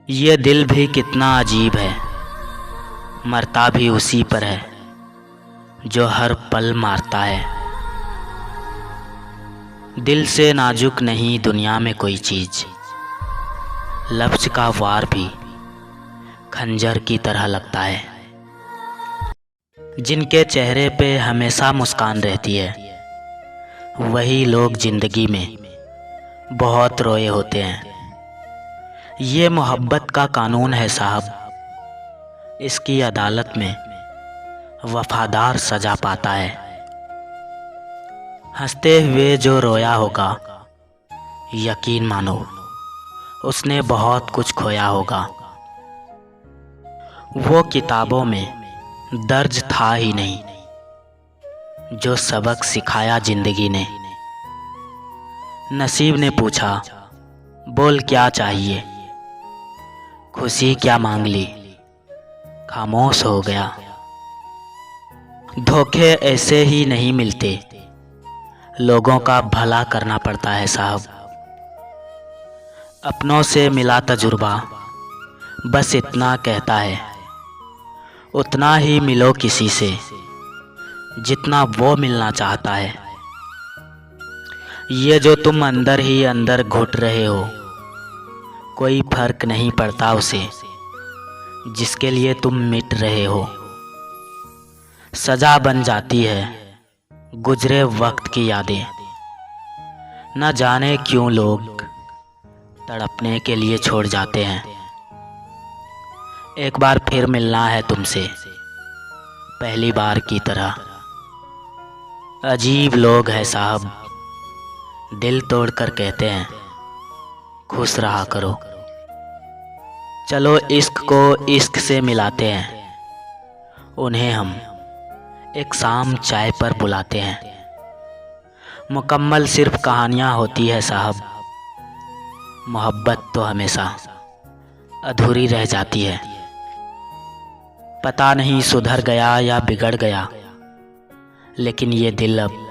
ये दिल भी कितना अजीब है, मरता भी उसी पर है जो हर पल मारता है। दिल से नाजुक नहीं दुनिया में कोई चीज़, लफ्ज़ का वार भी खंजर की तरह लगता है। जिनके चेहरे पे हमेशा मुस्कान रहती है, वही लोग ज़िंदगी में बहुत रोए होते हैं। ये मोहब्बत का कानून है साहब, इसकी अदालत में वफादार सजा पाता है। हंसते हुए जो रोया होगा, यकीन मानो उसने बहुत कुछ खोया होगा। वो किताबों में दर्ज था ही नहीं, जो सबक सिखाया जिंदगी ने। नसीब ने पूछा, बोल क्या चाहिए, खुशी क्या मांग ली, खामोश हो गया। धोखे ऐसे ही नहीं मिलते, लोगों का भला करना पड़ता है साहब। अपनों से मिला तजुर्बा बस इतना कहता है, उतना ही मिलो किसी से जितना वो मिलना चाहता है। ये जो तुम अंदर ही अंदर घुट रहे हो, कोई फर्क नहीं पड़ता उसे जिसके लिए तुम मिट रहे हो। सजा बन जाती है गुजरे वक्त की यादें, न जाने क्यों लोग तड़पने के लिए छोड़ जाते हैं। एक बार फिर मिलना है तुमसे पहली बार की तरह। अजीब लोग हैं साहब, दिल तोड़कर कहते हैं खुश रहा करो। चलो इश्क को इश्क से मिलाते हैं, उन्हें हम एक शाम चाय पर बुलाते हैं। मुकम्मल सिर्फ कहानियाँ होती है साहब, मोहब्बत तो हमेशा अधूरी रह जाती है। पता नहीं सुधर गया या बिगड़ गया, लेकिन ये दिल अब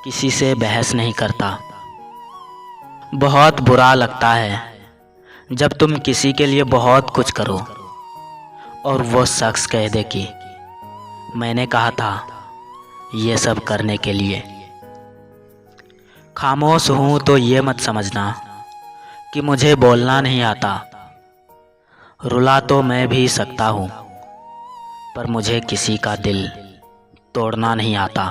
किसी से बहस नहीं करता। बहुत बुरा लगता है जब तुम किसी के लिए बहुत कुछ करो और वो शख्स कह दे कि मैंने कहा था ये सब करने के लिए। खामोश हूँ तो ये मत समझना कि मुझे बोलना नहीं आता। रुला तो मैं भी सकता हूँ, पर मुझे किसी का दिल तोड़ना नहीं आता।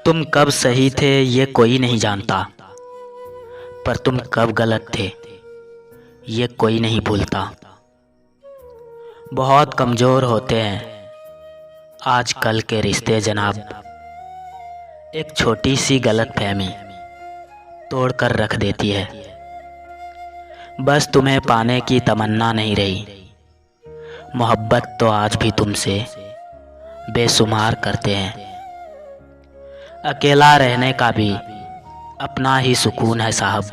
तुम कब सही थे ये कोई नहीं जानता, पर तुम कब गलत थे ये कोई नहीं भूलता। बहुत कमज़ोर होते हैं आजकल के रिश्ते जनाब, एक छोटी सी गलतफहमी तोड़ कर रख देती है। बस तुम्हें पाने की तमन्ना नहीं रही, मोहब्बत तो आज भी तुमसे बेशुमार करते हैं। अकेला रहने का भी अपना ही सुकून है साहब,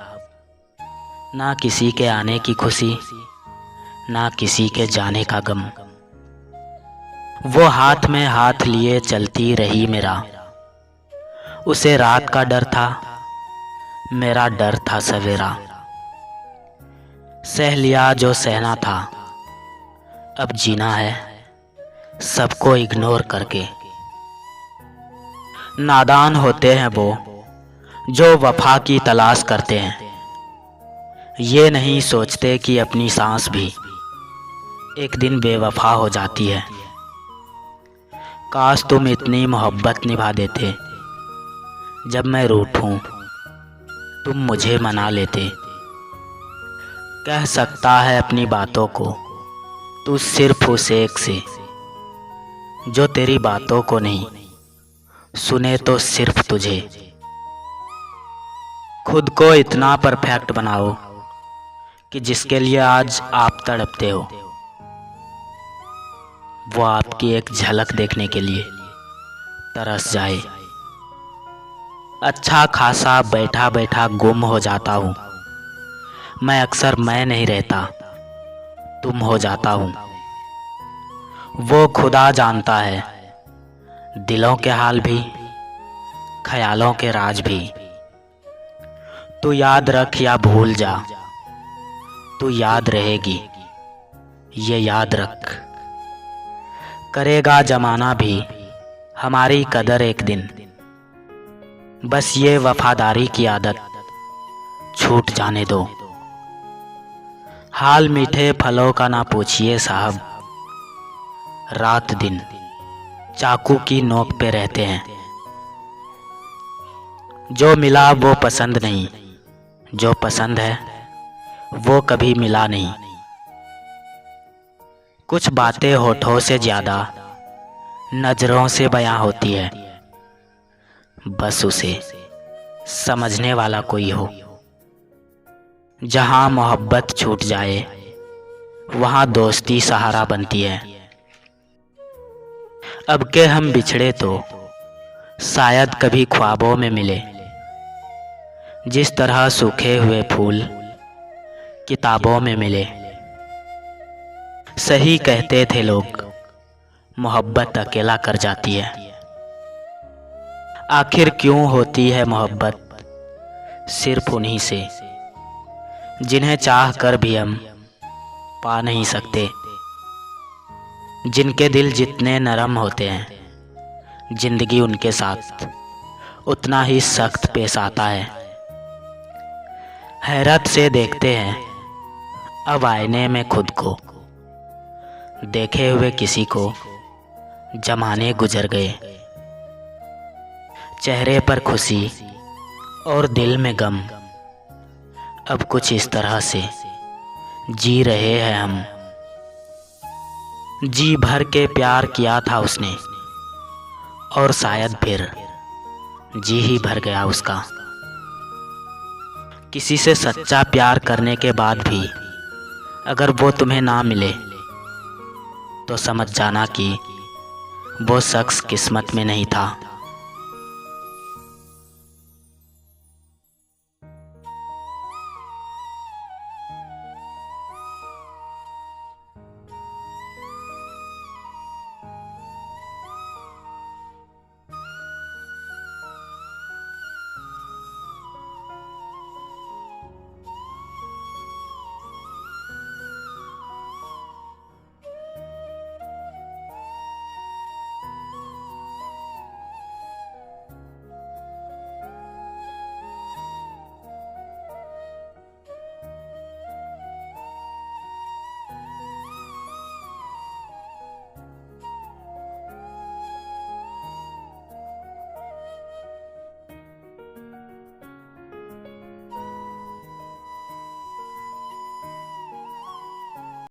ना किसी के आने की खुशी, ना किसी के जाने का गम। वो हाथ में हाथ लिए चलती रही मेरा, उसे रात का डर था, मेरा डर था सवेरा। सह लिया जो सहना था, अब जीना है सबको इग्नोर करके। नादान होते हैं वो जो वफा की तलाश करते हैं, ये नहीं सोचते कि अपनी सांस भी एक दिन बेवफा हो जाती है। काश तुम इतनी मोहब्बत निभा देते, जब मैं रूठूं तुम मुझे मना लेते। कह सकता है अपनी बातों को तू सिर्फ उस एक से, जो तेरी बातों को नहीं सुने तो सिर्फ तुझे। खुद को इतना परफेक्ट बनाओ कि जिसके लिए आज आप तड़पते हो, वो आपकी एक झलक देखने के लिए तरस जाए। अच्छा खासा बैठा बैठा गुम हो जाता हूँ मैं, अक्सर मैं नहीं रहता तुम हो जाता हूँ। वो खुदा जानता है दिलों के हाल भी, ख्यालों के राज भी। तू याद रख या भूल जा, तू याद रहेगी, ये याद रख। करेगा जमाना भी हमारी कदर एक दिन, बस ये वफादारी की आदत छूट जाने दो। हाल मीठे फलों का ना पूछिए साहब, रात दिन चाकू की नोक पे रहते हैं। जो मिला वो पसंद नहीं, जो पसंद है वो कभी मिला नहीं। कुछ बातें होठों से ज़्यादा नज़रों से बयां होती है, बस उसे समझने वाला कोई हो। जहां मोहब्बत छूट जाए वहां दोस्ती सहारा बनती है। अब के हम बिछड़े तो शायद कभी ख्वाबों में मिले, जिस तरह सूखे हुए फूल किताबों में मिले। सही कहते थे लोग, मोहब्बत अकेला कर जाती है। आखिर क्यों होती है मोहब्बत सिर्फ उन्हीं से, जिन्हें चाह कर भी हम पा नहीं सकते। जिनके दिल जितने नरम होते हैं, जिंदगी उनके साथ उतना ही सख्त पेश आता है। हैरत से देखते हैं अब आईने में खुद को, देखे हुए किसी को जमाने गुजर गए। चेहरे पर खुशी और दिल में गम, अब कुछ इस तरह से जी रहे हैं हम। जी भर के प्यार किया था उसने, और शायद फिर जी ही भर गया उसका। किसी से सच्चा प्यार करने के बाद भी अगर वो तुम्हें ना मिले तो समझ जाना कि वो शख्स किस्मत में नहीं था।